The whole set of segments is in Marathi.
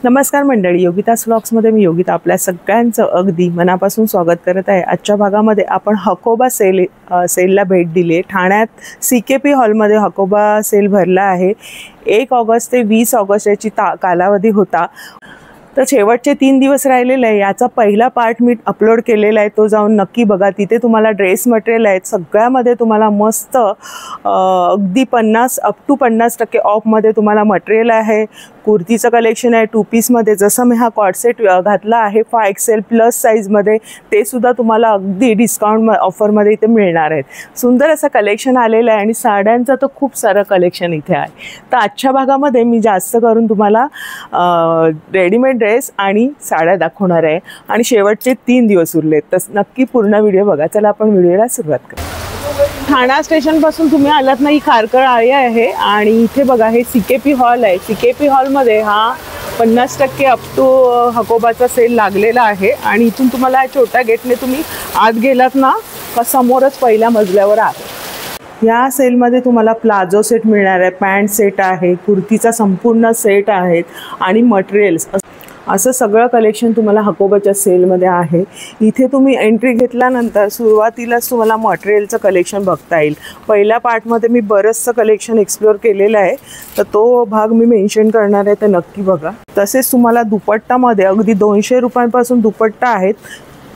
नमस्कार मंडळी, योगितास व्लॉग्समध्ये मी योगिता आपल्या सगळ्यांचं अगदी मनापासून स्वागत करत आहे। आजच्या भागामध्ये आपण हकोबा सेलला भेट दिली। ठाण्यात CKP हॉलमध्ये हकोबा सेल भरला आहे। 1 ऑगस्ट ते 20 ऑगस्ट याची कालावधी होता। तर शेवटचे 3 दिवस राहिलेले आहे। याचा पहिला पार्ट मी अपलोड केलेला आहे, तो जाऊन नक्की बघा। तिथे तुम्हाला ड्रेस मटेरियल आहेत, सगळ्यामध्ये तुम्हाला मस्त अगदी 50% ऑफमध्ये तुम्हाला मटेरियल आहे। कुर्तीचं कलेक्शन आहे 2 पीसमध्ये, जसं मी हा कॉर्ड सेट घातला आहे 5XL प्लस साईजमध्ये, ते सुद्धा तुम्हाला अगदी डिस्काउंट ऑफरमध्ये इथे मिळणार आहेत। सुंदर असं कलेक्शन आलेलं आहे आणि साड्यांचं तर खूप सारं कलेक्शन इथे आहे। तर आजच्या भागामध्ये मी जास्त करून तुम्हाला रेडीमेड ड्रेस आणि साड्या दाखवणार आहे आणि शेवटचे 3 दिवस उरलेत, तर नक्की पूर्ण व्हिडिओ बघा। चला आपण व्हिडिओला सुरुवात करू। ठाणा स्टेशनपासून तुम्ही आलात ना, ही खारकर आळी आहे आणि इथे बघा हे CKP हॉल आहे। CKP हॉलमध्ये हा 50% अप टू हकोबाचा सेल लागलेला आहे आणि इथून तुम्हाला छोट्या गेटने तुम्ही आत गेलात ना, का समोरच पहिल्या मजल्यावर आहे। या सेलमध्ये तुम्हाला प्लाझो सेट मिळणार आहे, पॅन्ट सेट आहे, कुर्तीचा संपूर्ण सेट आहेत आणि मटेरियल्स, असं सगळं कलेक्शन तुम्हाला हकोबाच्या सेलमध्ये आहे। इथे तुम्ही एंट्री घेतल्यानंतर सुरुवातीलाच तुम्हाला मटेरियलचं कलेक्शन बघता येईल। पहिल्या पार्टमध्ये मी बरंचसं कलेक्शन एक्सप्लोर केलेलं आहे, तर तो भाग मी मेन्शन करणार आहे, तर नक्की बघा। तसेच तुम्हाला दुपट्टामध्ये अगदी 200 रुपयांपासून दुपट्टा आहेत।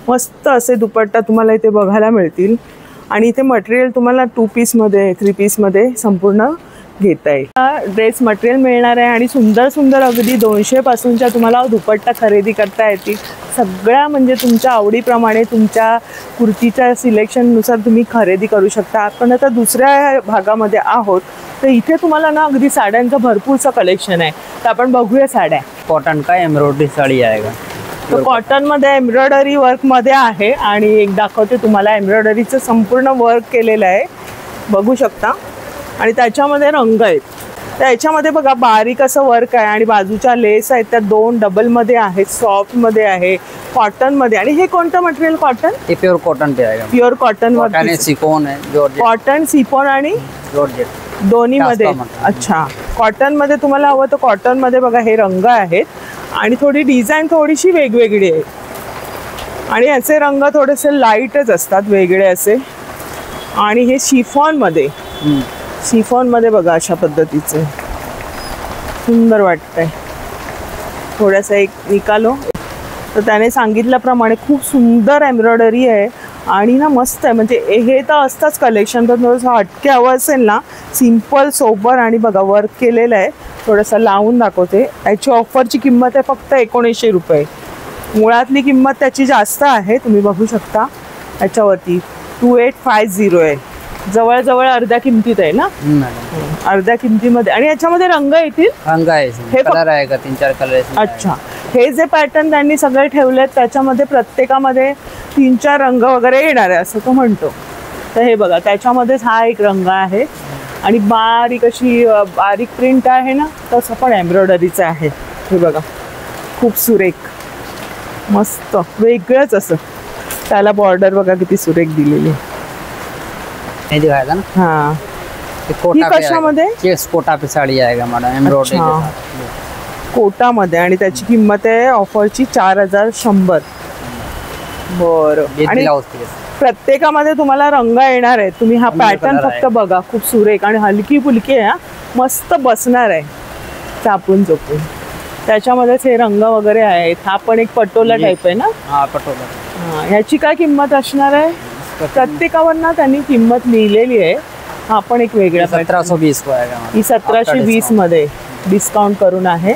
मस्त असे दुपट्टा तुम्हाला इथे बघायला मिळतील आणि इथे मटेरियल तुम्हाला 2 पीसमध्ये 3 पीसमध्ये संपूर्ण घेता येईल। ड्रेस मटेरियल मिळणार आहे आणि सुंदर सुंदर अगदी 200 पासूनच्या तुम्हाला दुपट्टा खरेदी करता येतील। सगळ्या म्हणजे तुमच्या आवडीप्रमाणे तुमच्या कुर्तीच्या सिलेक्शननुसार तुम्ही खरेदी करू शकता। आपण आता दुसऱ्या भागामध्ये आहोत, तर इथे तुम्हाला ना अगदी साड्यांचं भरपूरचं कलेक्शन आहे, तर आपण बघूया साड्या। कॉटन का एम्ब्रॉयडरी साड़ी आएगा, तो कॉटनमध्ये एम्ब्रॉयडरी वर्कमध्ये आहे आणि एक दाखवते तुम्हाला। एम्ब्रॉयडरीचं संपूर्ण वर्क केलेलं आहे, बघू शकता, आणि त्याच्यामध्ये रंग आहेत। तर याच्यामध्ये बघा बारीक असं वर्क आहे आणि बाजूच्या लेस आहेत त्या 2 डबलमध्ये आहेत, सॉफ्टमध्ये आहे, कॉटनमध्ये। आणि हे कोणतं मटेरियल? कॉटन, ये प्योर कॉटन पे आएगा। प्युअर कॉटन वर सिफॉन है, जॉर्जेट, कॉटन सिफॉन आणि जॉर्जेट दोन्हीमध्ये। अच्छा, कॉटनमध्ये तुम्हाला हवं तर कॉटनमध्ये बघा हे रंग आहेत आणि थोडी डिझाईन थोडीशी वेगवेगळी आहे आणि याचे रंग थोडेसे लाईटच असतात, वेगळे असे। आणि हे शिफॉनमध्ये, शिफॉनमध्ये बघा अशा पद्धतीचे सुंदर वाटतंय। थोडासा एक निकालो, तर त्याने सांगितल्याप्रमाणे खूप सुंदर एम्ब्रॉयडरी आहे आणि ना मस्त आहे। म्हणजे हे तर असतंच कलेक्शन, तर थोडंसं हटके हवं असेल ना, सिम्पल सोबर आणि बघा वर्क केलेलं आहे। थोडंसं लावून दाखवते। याची ऑफरची किंमत आहे फक्त 1900 रुपये। मुळातली किंमत त्याची जास्त आहे, तुम्ही बघू शकता याच्यावरती 2850 आहे, जवळजवळ अर्ध्या किमतीत आहे ना, अर्ध्या किमतीमध्ये। आणि याच्यामध्ये रंग येतील, रंग आहे, हे कलर आएगा 3-4 कलर। अच्छा, हे जे पॅटर्न त्यांनी सगळे ठेवलेत त्याच्यामध्ये प्रत्येकामध्ये 3-4 रंग वगैरे येणार आहे असं तो म्हणतो। तर हे बघा त्याच्यामध्येच हा एक रंग आहे आणि बारीक अशी बारीक प्रिंट आहे ना, तसं पण एम्ब्रॉयडरीचं आहे। हे बघा खूप सुरेख, मस्त वेगळंच असं, त्याला बॉर्डर बघा किती सुरेख दिलेली आहे। नहीं दिखाया था ना, हाँ, कोटा पे कशामध्ये? चेक्स कोटा पे साड़ी आएगा मैडम, एम्ब्रॉयडरी के साथ कोटामध्ये, आणि त्याची किंमत आहे ऑफरची 4100। बरं, आणि प्रत्येकामध्ये तुम्हाला रंग येणार आहे। तुम्ही हा पॅटर्न फक्त बघा, खूप सुरेख आणि हलकी फुलकी आहे, मस्त बसणार आहे चापून चोपून। त्याच्यामध्येच हे रंग वगैरे आहेत। हा पण एक पटोला टाईप आहे ना? हा, पटोला। हा, याची काय किंमत असणार आहे? प्रत्येकावर ना त्यांनी किंमत लिहिलेली आहे। हा पण एक वेगळा 1720 को आएगा, ही 1720 मध्ये डिस्काउंट करून आहे।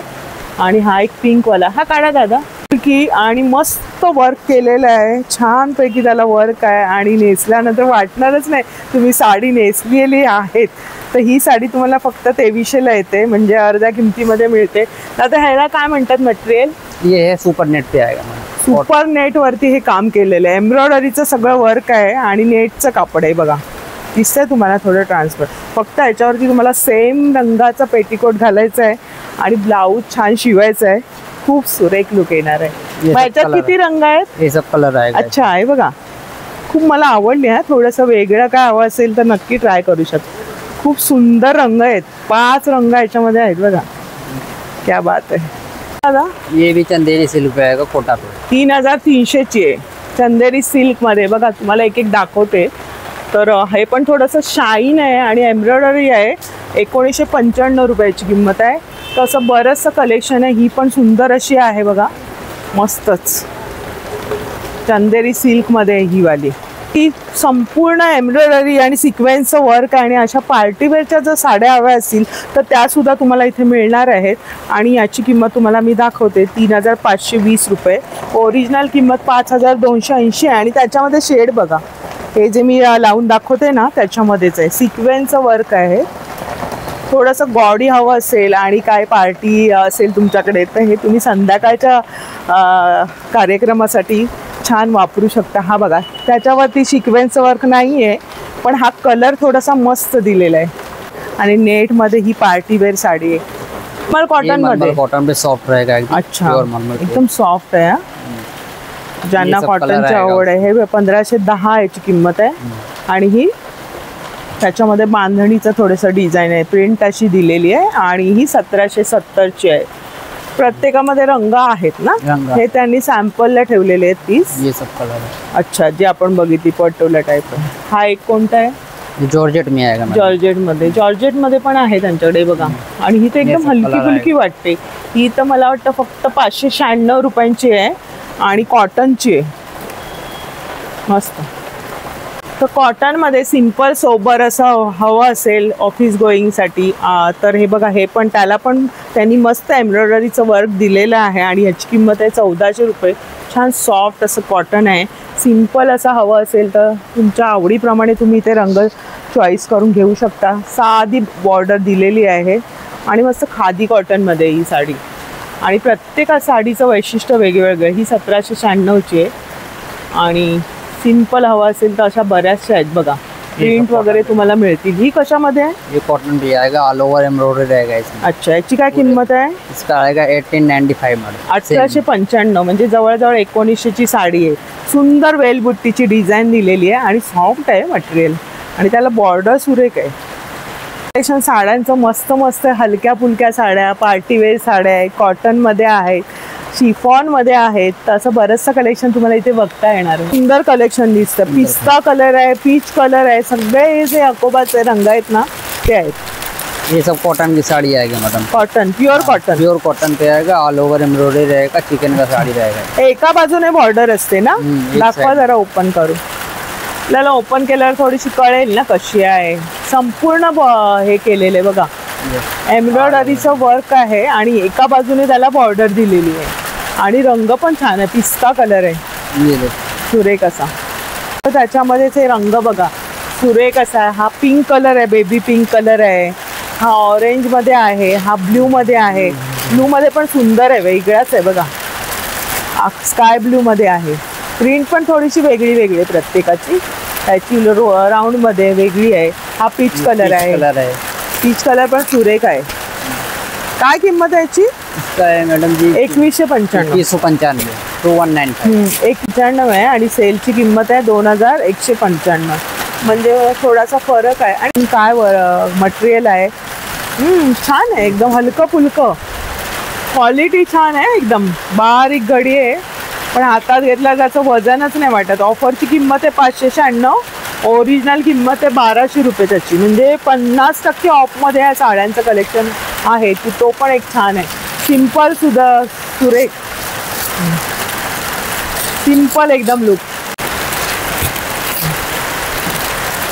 आणि हा एक पिंक वाला, हा काढा दादा की, आणि मस्त वर्क केलेलं आहे, छान पैकी त्याला वर्क आहे आणि नेसल्यानंतर वाटणारच नाही तुम्ही साडी नेसलेली आहेत। तर ही साडी तुम्हाला फक्त 2300ला येते, म्हणजे अर्ध्या किमतीमध्ये मिळते। आता ह्याला काय म्हणतात मटेरियल? ये है सुपर नेट पे आएगा, सुपर नेट वरती हे काम केलेलं आहे। एम्ब्रॉयडरीचं सगळं वर्क आहे आणि नेटचं कापड आहे बघा, दिसतंय तुम्हाला थोडं ट्रान्सफर। फक्त याच्यावरती तुम्हाला सेम रंगाचा पेटीकोट घालायचा आहे आणि ब्लाऊज छान शिवायचा आहे, खूप सुरेख लुक येणार आहे। याच्यात किती रंग आहेत? हे सब कलर आएगा। अच्छा आहे बघा, खूप मला आवडली आहे। थोडंसं वेगळं काय हवं असेल तर नक्की ट्राय करू शकता। खूप सुंदर रंग आहेत, 5 रंग याच्यामध्ये आहेत बघा, क्या बात आहे। दादा ये भी चंदेरी सिल्क पे आएगा कोटा पे। 3300 ची आहे चंदेरी सिल्क मध्ये बघा तुम्हाला एक एक दाखवते तर हे पण थोडंसं शाईन आहे आणि एम्ब्रॉयडरी आहे 1995 रुपयाची किंमत आहे तसं बरंचसं कलेक्शन आहे ही पण सुंदर अशी आहे बघा मस्तच चंदेरी सिल्क मध्ये ही वाली ही संपूर्ण एम्ब्रॉयडरी आणि सिक्वेन्सचं वर्क आहे आणि अशा पार्टीवेअरच्या जर साड्या हव्या असतील तर त्यासुद्धा तुम्हाला इथे मिळणार आहेत आणि याची किंमत तुम्हाला मी दाखवते 3520 रुपये ओरिजिनल किंमत 5280 आणि त्याच्यामध्ये शेड बघा हे जे मी लावून दाखवते ना त्याच्यामध्येच आहे सिक्वेन्सचं वर्क आहे थोडंसं गॉडी हवं असेल आणि काय पार्टी असेल तुमच्याकडे तर हे तुम्ही संध्याकाळच्या कार्यक्रमासाठी छान वापरू शकता हा बघा त्याच्यावरती सिक्वेन्स वर्क नाही आहे पण हा कलर थोडासा मस्त दिलेला आहे आणि नेटमध्ये ही पार्टीवेअर साडी आहे मल कॉटनमध्ये कॉटन पे सॉफ्ट रहेगा अच्छा एकदम सॉफ्ट आहे ज्यांना कॉटनची आवड आहे हे 1510 याची किंमत आहे आणि ही त्याच्यामध्ये बांधणीचं थोडंसं डिझाईन आहे प्रिंट अशी दिलेली आहे आणि ही 1770 ची आहे प्रत्येकामध्ये रंग आहेत ना हे त्यांनी सॅम्पलला ठेवलेले आहेत पीस ये सब कलर है अच्छा जी आपण बघितली पटोला टाइप हा एक कोणता आहे जॉर्जेट में आएगा जॉर्जेट मध्ये पण आहे त्यांच्याकडे बघा आणि ही तर एकदम हलकी फुलकी वाटते ही तर मला वाटतं फक्त 596 रुपयांची आहे आणि कॉटनची आहे मस्त तर कॉटनमध्ये सिंपल सोबर असं हवं असेल ऑफिस गोईंगसाठी तर हे बघा हे पण त्याला पण त्यांनी मस्त एम्ब्रॉयडरीचं वर्क दिलेलं आहे आणि ह्याची किंमत आहे 1400 रुपये छान सॉफ्ट असं कॉटन आहे सिंपल असं हवं असेल तर तुमच्या आवडीप्रमाणे तुम्ही इथे रंग चॉईस करून घेऊ शकता साधी बॉर्डर दिलेली आहे आणि मस्त खादी कॉटनमध्ये ही साडी आणि प्रत्येक साडीचं वैशिष्ट्य वेगवेगळं ही 1796 ची आहे आणि सिंपल हवा असेल तर अशा बऱ्याचशा आहेत बघा प्रिंट वगैरे तुम्हाला मिळतील ही कशामध्ये आहे ये कॉटन भी आएगा ऑल ओवर एम्ब्रॉयडरी रहेगा इसमें अच्छा याची काय किंमत आहे इसका आएगा 1895 मॉडल 1895 म्हणजे जवळजवळ 1900 ची साडी आहे सुंदर वेलबुट्टीची डिझाईन दिलेली आहे आणि सॉफ्ट आहे मटेरियल आणि त्याला बॉर्डर सुरेख आहे कलेक्शन साड्यांचं मस्त मस्त हलक्या फुलक्या साड्या पार्टीवेअर साड्या आहे कॉटनमध्ये आहेत शिफॉन मध्ये आहेत तसं बरंचसं कलेक्शन तुम्हाला इथे बघता येणार आहे सुंदर कलेक्शन दिसतं पिस्ता कलर आहे पीच कलर आहे सगळे जे अकोबाचे रंग आहेत ना ते आहेत ये सब कॉटन की साड़ी आएगी मैडम कॉटन प्योर कॉटन पे आएगा ऑल ओवर एम्ब्रॉयडरी रहेगा चिकन का साड़ी रहेगा एका बाजूने बॉर्डर असते ना दाखवा जरा ओपन करू आपल्याला ओपन केल्यावर थोडीशी कळेल ना कशी आहे संपूर्ण हे केलेलं आहे बघा एम्ब्रॉयडरीचं वर्क आहे आणि एका बाजूने त्याला बॉर्डर दिलेली आहे आणि रंग पण छान आहे पिस्ता कलर आहे सुरेख असा तर त्याच्यामध्येच हे रंग बघा सुरेख असा आहे हा पिंक कलर आहे बेबी पिंक कलर आहे हा ऑरेंज मध्ये आहे हा ब्ल्यू मध्ये आहे ब्ल्यू मध्ये पण सुंदर आहे वेगळाच आहे बघा स्काय ब्ल्यू मध्ये आहे प्रिंट पण थोडीशी वेगळी वेगळी आहे प्रत्येकाची त्याची राऊंड मध्ये वेगळी आहे हा पीच कलर आहे पीच कलर पण सुरेख आहे काय किंमत आहे याची मॅडम जी 2195 195 आहे आणि सेलची किंमत आहे 2195 म्हणजे थोडासा फरक आहे आणि काय मटेरियल आहे छान आहे एकदम हलकं फुलकं क्वालिटी छान आहे एकदम बारीक घडी आहे पण हातात घेतला त्याचं वजनच नाही वाटत ऑफरची किंमत आहे 596 ओरिजिनल किंमत आहे 1200 रुपये त्याची म्हणजे 50% ऑफमध्ये या साड्यांचं कलेक्शन आहे की तो पण एक छान आहे सिंपल सुद्धा सुरेख सिंपल एकदम लुक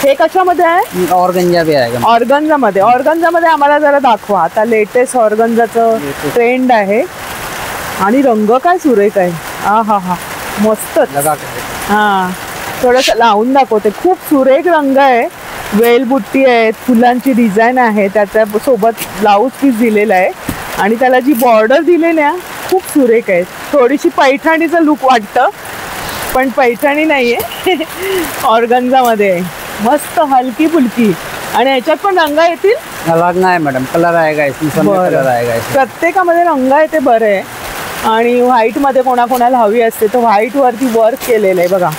हे कशामध्ये आहे ऑर्गन्झा भी आहे ऑर्गन्झामध्ये आम्हाला जरा दाखवा आता लेटेस्ट ऑर्गन्झाचं ट्रेंड आहे आणि रंग काय सुरेख आहे हा मस्तच हा थोडंसं लावून दाखवते खूप सुरेख रंग आहे वेलबुट्टी आहे फुलांची डिझाईन आहे त्याच्या सोबत ब्लाऊज पीस दिलेला आहे आणि त्याला जी बॉर्डर दिलेली आहे खूप सुरेख आहे थोडीशी पैठणीचं लुक वाटतं पण पैठणी नाही आहे ऑर्गन्झामध्ये आहे मस्त हलकी फुलकी आणि याच्यात पण रंग येतील रंग आहे मॅडम कलर आहे प्रत्येकामध्ये रंग आहे ते बरं आहे आणि व्हाईटमध्ये कोणाकोणाला हवी असते तर व्हाईटवरती वर्क केलेलं आहे बघा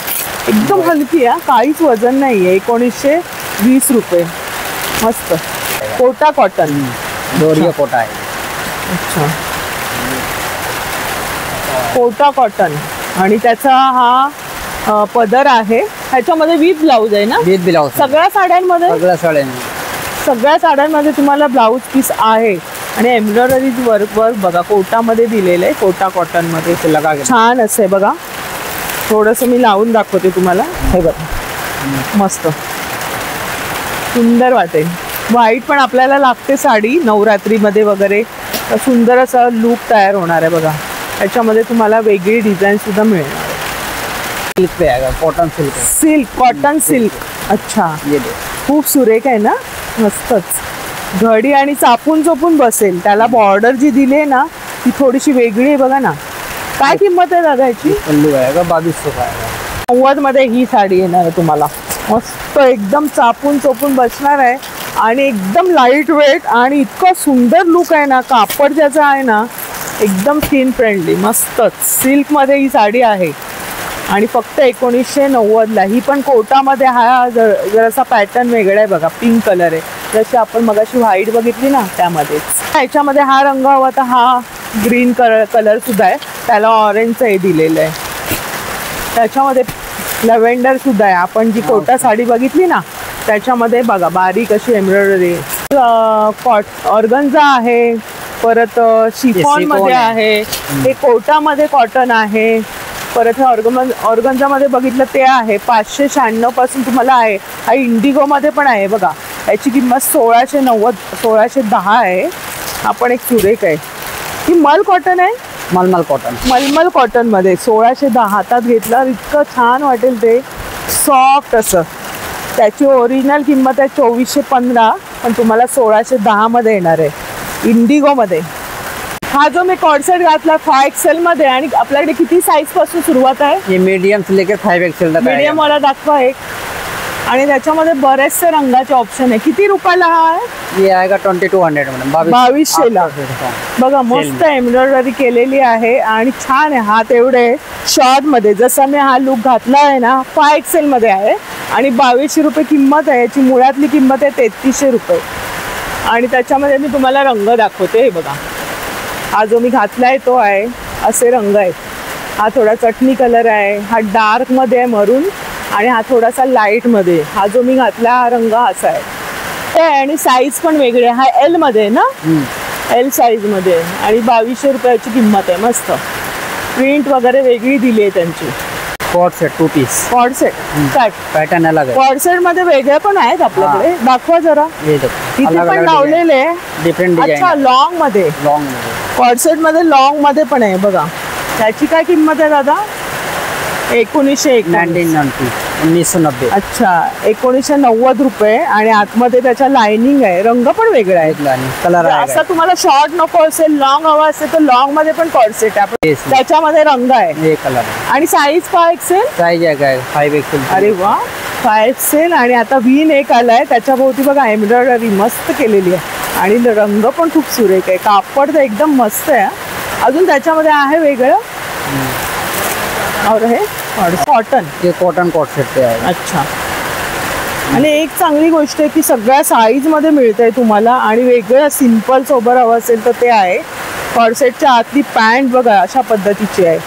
एकदम हलकी आहे काहीच वजन नाही आहे 1920 रुपये मस्त कोटा कॉटन दोरिया कोटा आहे अच्छा कोटा कॉटन आणि त्याचा हा पदर आहे. ह्याच्यामध्ये विथ ब्लाऊज आहे ना? विथ ब्लाऊज सगळ्या साड्यांमध्ये सगळ्या साड्यांमध्ये तुम्हाला ब्लाऊज पीस आहे आणि एम्ब्रॉयडरी वर्क बघा कोटामध्ये दिलेलं आहे. कोटा कॉटन मध्ये छान असं बघा. थोडंसं मी लावून दाखवते तुम्हाला. हे बघा मस्त सुंदर वाटेल. व्हाईट पण आपल्याला लागते साडी नवरात्रीमध्ये वगैरे, सुंदर असा लुक तयार होणार आहे बघा. त्याच्यामध्ये तुम्हाला वेगळी डिझाईन सुद्धा मिळणार. सिल्क पे आएगा, cotton silk. Silk cotton silk. अच्छा खूप सुरेख आहे ना, मस्तच. घडी आणि चापून चोपून बसेल. त्याला बॉर्डर जी दिली आहे ना ती थोडीशी वेगळी आहे बघा ना. काय किंमत आहे दादा याची? पल्लू आएगा 2200 का आएगा. 90 मध्ये ही साडी येणार आहे तुम्हाला. मस्त एकदम चापून चोपून बसणार आहे आणि एकदम लाईट वेट आणि इतकं सुंदर लुक आहे ना. कापड ज्याचं आहे ना एकदम स्किन फ्रेंडली मस्तच. सिल्क मध्ये ही साडी आहे आणि फक्त 1990ला. ही पण कोटामध्ये. हा जरासा पॅटर्न वेगळा आहे बघा. पिंक कलर आहे जशी आपण मगाशी व्हाईट बघितली ना त्यामध्येच. ह्याच्यामध्ये हा रंग हवा तर हा ग्रीन कलर सुद्धा आहे. त्याला ऑरेंजचं हे दिलेलं आहे. त्याच्यामध्ये लव्हेंडर सुद्धा आहे. आपण जी कोटा साडी बघितली ना त्याच्यामध्ये बघा बारीक अशी एम्ब्रॉयडरी. ऑर्गन्झा आहे, परत शिफॉन मध्ये आहे. हे कोटामध्ये कॉटन आहे. परत हे ऑर्गन्झामध्ये बघितलं ते आहे 596 पासून तुम्हाला आहे. हा इंडिगो मध्ये पण आहे बघा. याची किंमत 1690 1610 आहे. आपण एक सुरेख आहे. ही मल कॉटन आहे. मलमल कॉटन. मलमल कॉटन मध्ये 1610 हातात घेतलं इतकं छान वाटेल ते. सॉफ्ट असं. त्याची ओरिजिनल किंमत आहे 2415 पण तुम्हाला 1610 मध्ये येणार आहे इंडिगो मध्ये. हा जो मी कॉर्सेट घातला 5XL मध्ये आणि आपल्याकडे किती साईज पासून सुरुवात आहे? ये मीडियम से लेकर 5XL तक. मीडियम वाला दाखवा एक. आणि त्याच्यामध्ये बरेचसे रंगाचे ऑप्शन आहे. किती रुपयाला हा आहे? ये आएगा 2200 मैडम. 2200ला. बघा मस्त एम्ब्रॉयडरी केलेली आहे आणि छान आहे. हात एवढे शॉर्ट मध्ये जसा मी हा लुक घातला आहे ना 5XL मध्ये आहे आणि 2200 रुपये किंमत आहे. याची मुळातली किंमत आहे 3300 रुपये. आणि त्याच्यामध्ये मी तुम्हाला रंग दाखवते. हे बघा हा जो मी घातलाय तो आहे. असे रंग आहेत. हा थोडा चटणी कलर आहे. हा डार्क मध्ये आहे मरून आणि हा थोडासा लाईट मध्ये. हा जो मी घातला हा रंग असा आहे. आणि साईज पण वेगळी आहे. हा L मध्ये ना, L साईज मध्ये आणि 2200 रुपयाची किंमत आहे. मस्त प्रिंट वगैरे वेगळी दिली आहे त्यांची. Cord set 2 piece. Cord set pattern अलग आहे. कॉर्ड सेट मध्ये वेगळे पण आहेत आपल्याकडे. दाखवा जरा. इथे पण लावलेले डिफरंट डिझाइन. अच्छा लॉंग मध्ये. कॉर्ड सेट मध्ये लॉंग मध्ये पण आहे बघा. त्याची काय किंमत आहे दादा? 1990. अच्छा 1990 रुपये आणि आतमध्ये त्याच्या लाइनिंग आहे. रंग पण वेगळा आहे. कलर असं तुम्हाला शॉर्ट नको असेल लॉंग हवा असेल तर लॉंग मध्ये पण कॉर्ड सेट आहे. त्याच्यामध्ये रंग आहे कलर आणि साईज 5XL. साईज आहे 5XL. अरे वा 5XL. आणि आता V नेक आलाय. त्याच्या भोवती बघा एम्ब्रॉयडरी मस्त केलेली आहे आणि रंग पण खूप सुरेख आहे. कापड तर एकदम मस्त आहे. अजून त्याच्यामध्ये आहे वेगळं और हे कॉटन. ते कॉटन कॉट सेट पे आहे. अच्छा. आणि एक चांगली गोष्ट आहे की सगळ्या साईज मध्ये मिळतंय तुम्हाला आणि वेगळं सिंपल सोबर हवं असेल तर ते आहे. कॉर्सेटच्या आतली पॅन्ट बघा अशा पद्धतीची आहे.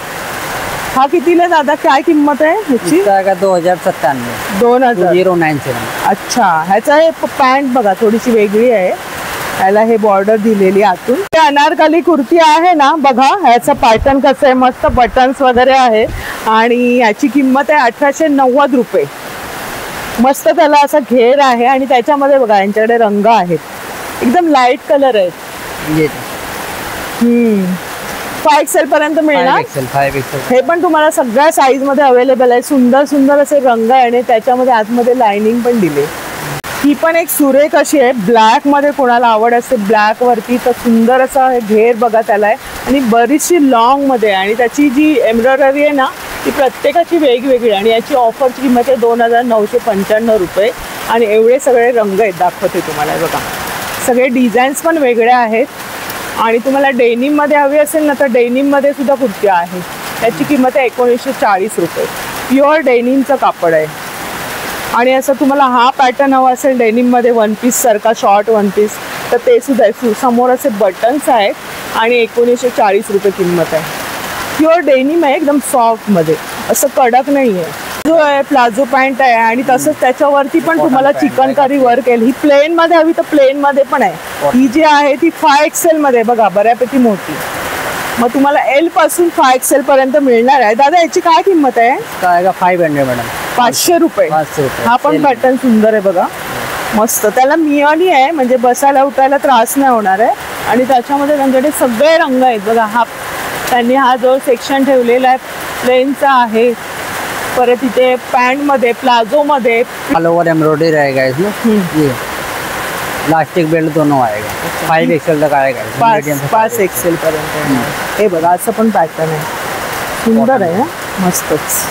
हा कितीला दादा? काय किंमत आहे ह्याची? 2097. 2097. अच्छा. ह्याचा हे पॅन्ट बघा थोडीशी वेगळी आहे. ह्याला हे बॉर्डर दिलेली आतून. ते अनारकली कुर्ती आहे ना बघा. ह्याचा पॅटर्न कसं आहे मस्त बटन्स वगैरे आहे आणि याची किंमत आहे 1890 रुपये. मस्त त्याला असा घेर आहे आणि त्याच्यामध्ये बघा यांच्याकडे रंग आहेत. एकदम लाईट कलर आहेत. 5XL पर्यंत मिळणार. 5XL. हे पण तुम्हाला सगळ्या साईज मध्ये अवेलेबल आहे. सुंदर सुंदर असे रंग आहे आणि त्याच्यामध्ये आतमध्ये लाइनिंग पण दिली. ही पण एक सुरेख अशी आहे. ब्लॅक मध्ये कोणाला आवड असते ब्लॅक वरती तर सुंदर असा घेर बघा त्याला आहे आणि बरीचशी लॉंग मध्ये. आणि त्याची जी एम्ब्रॉयडरी आहे ना ती प्रत्येकाची वेगवेगळी आणि याची ऑफरची किंमत आहे 2995 रुपये. आणि एवढे सगळे रंग आहेत दाखवते तुम्हाला बघा. सगळे डिझाईन्स पण वेगळे आहेत. आणि तुम्हाला डेनिम मध्ये हवी असेल ना तर डेनिम मध्ये सुद्धा कुर्ती आहे. त्याची किंमत आहे 1940 रुपये. प्युअर डेनिमचं कापड आहे. आणि असं तुम्हाला हा पॅटर्न हवा असेल डेनिम मध्ये 1 पीस सारखा शॉर्ट 1 पीस तर ते सुद्धा आहे. समोर असे बटन्स आहेत आणि 1940 रुपये किंमत आहे. प्युअर डेनिम आहे, एकदम सॉफ्ट मध्ये, असं कडक नाहीये. जो आहे प्लाझो पॅन्ट आहे आणि तसंच त्याच्यावरती पण तुम्हाला चिकनकारी वर्क येईल. ही प्लेन मध्ये हवी तर प्लेन मध्ये पण आहे. ही जी आहे ती 5XL मध्ये बघा, बऱ्यापैकी मोठी. मग तुम्हाला L पासून 5XL पर्यंत मिळणार आहे. दादा याची काय किंमत आहे? 500 मॅडम. 500 रुपये. हा पण पॅटर्न सुंदर आहे बघा, मस्त. त्याला मियानी आहे, म्हणजे बसायला उठायला त्रास नाही होणार आहे. आणि त्याच्यामध्ये त्यांच्याकडे सगळे रंग आहेत बघा. त्यांनी हा जो सेक्शन ठेवलेला आहे प्लेनचा आहे. परत इथे पॅन्ट मध्ये, प्लाझो मध्ये ऑल ओवर एम्ब्रॉयडरी रहेगा इसमें. ये इलास्टिक बेल्ट दोनों आएगा. 5XL तक आएगा. 5XL पर्यंत. हे बघा असं पण पॅटर्न आहे, सुंदर आहे, मस्तच.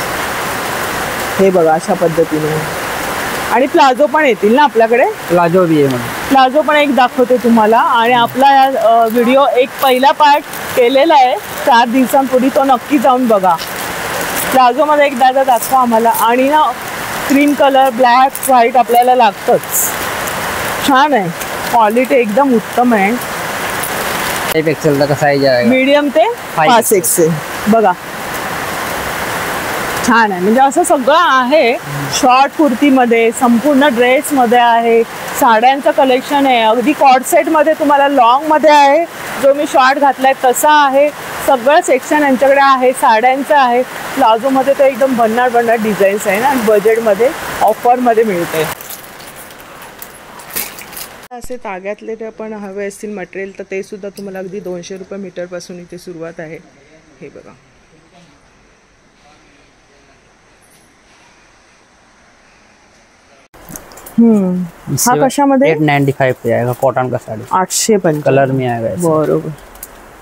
हे बघा अशा पद्धतीने. आणि प्लाझो पण येतील ना आपल्याकडे? प्लाझो भी आहे म्हणून. प्लाझो पण एक दाखवते तुम्हाला. आणि आपला या व्हिडिओ एक पहिला पार्ट केलेला आहे 4 दिवसांपूर्वी, तो नक्की जाऊन बघा. प्लाझो मध्ये एक दादा दाखवा आम्हाला. आणि ना क्रीम कलर, ब्लॅक, व्हाईट आपल्याला लागतंच. छान आहे, क्वालिटी एकदम उत्तम आहे. 5XL तक साइज आएगा. मीडियम ते 5XL बघा, छान आहे. म्हणजे असं सगळं आहे. शॉर्ट कुर्तीमध्ये, संपूर्ण ड्रेसमध्ये आहे. साड्यांचं कलेक्शन आहे. अगदी कॉर्ड सेटमध्ये तुम्हाला लॉंगमध्ये आहे, जो मी शॉर्ट घातलाय तसा आहे. सगळं सेक्शन यांच्याकडे आहे. साड्यांचं आहे. प्लाझोमध्ये तर एकदम भन्नाट भन्नाट डिझाईन्स आहे ना. आणि बजेटमध्ये ऑफरमध्ये मिळते. असे ताग्यातले जे पण हवे असतील मटेरियल तर ते सुद्धा तुम्हाला अगदी 200 रुपये मीटरपासून इथे सुरुवात आहे. हे बघा, हा कशामध्ये? 895 पे आएगा. कॉटन का साड़ी. 850 कलर में आएगा. बरोबर.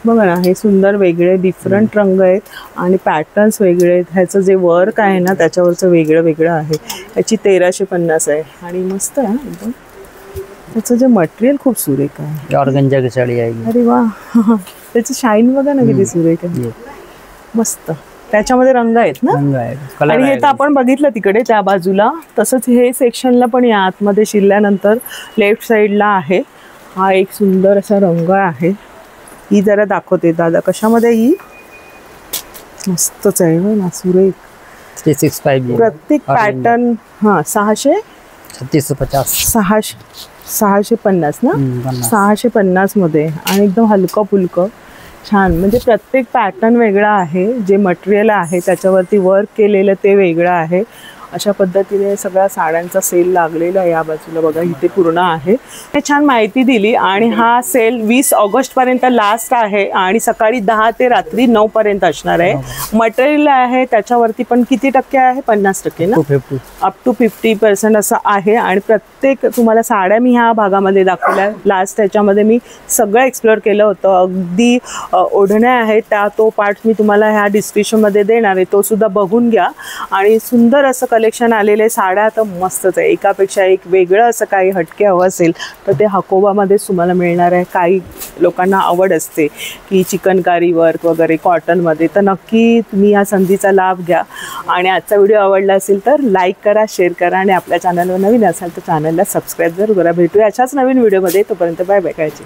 बघा ना, हे सुंदर वेगळे डिफरंट रंग आहेत आणि पॅटर्न्स वेगळे आहेत. ह्याचं जे वर्क आहे ना त्याच्यावरचं वेगळं वेगळं आहे. याची 1350 आहे. आणि मस्त आहे एकदम. त्याचं जे मटेरियल खूप सुरेख आहे. ऑर्गेन्जा की साडी आएगी. अरे वा, त्याचं शाईन बघा ना किती सुरेख आहे, मस्त. त्याच्यामध्ये रंग आहेत ना. आणि हे तर आपण बघितलं तिकडे त्या बाजूला. तसंच हे सेक्शनला पण या आतमध्ये शिरल्यानंतर लेफ्ट साईडला आहे. हा एक सुंदर असा रंग आहे. ही जरा दाखवते दादा, कशामध्ये? ही मस्तच आहे ना, सुरेख. 365 प्रत्येक पॅटर्न. हा 650 650 ना. 650 मध्ये. आणि एकदम हलकं फुलकं छान. म्हणजे प्रत्येक पॅटर्न वेगळा आहे. जे मटेरियल आहे त्याच्यावरती वर्क केलेलं ते वेगळं आहे. अशा पद्धतीने सगळ्या साड्यांचा सेल लागलेला आहे. या बाजूला बघा इथे पूर्ण आहे. हे छान माहिती दिली. आणि हा सेल 20 ऑगस्ट पर्यंत लास्ट आहे. आणि सकाळी 10 ते रात्री 9 पर्यंत असणार आहे. मटेरियल आहे त्याच्यावरती पण किती टक्के आहे? 50% ना. अप टू 50% असं आहे. आणि प्रत्येक तुम्हाला साड्या मी ह्या भागामध्ये दाखवल्या. लास्ट त्याच्यामध्ये मी सगळं एक्सप्लोअर केलं होतं. अगदी ओढण्या आहेत त्या, तो पार्ट मी तुम्हाला ह्या डिस्क्रिप्शनमध्ये देणार आहे, तो सुद्धा बघून घ्या. आणि सुंदर असं कलेक्शन आलेले. साड्या तर मस्तच आहे. एकापेक्षा एक वेगळं असं काही हटके हवं असेल तर ते हकोबामध्येच तुम्हाला मिळणार आहे. काही लोकांना आवड असते की चिकनकारी वर्क वगैरे कॉटनमध्ये, तर नक्की तुम्ही या संधीचा लाभ घ्या. आणि आजचा व्हिडिओ आवडला असेल तर लाईक करा, शेअर करा. आणि आपल्या चॅनलवर नवीन असाल तर चॅनलला सबस्क्राईब जरूर करा. भेटूया अशाच नवीन व्हिडिओमध्ये. तोपर्यंत बाय बाय. काळजी.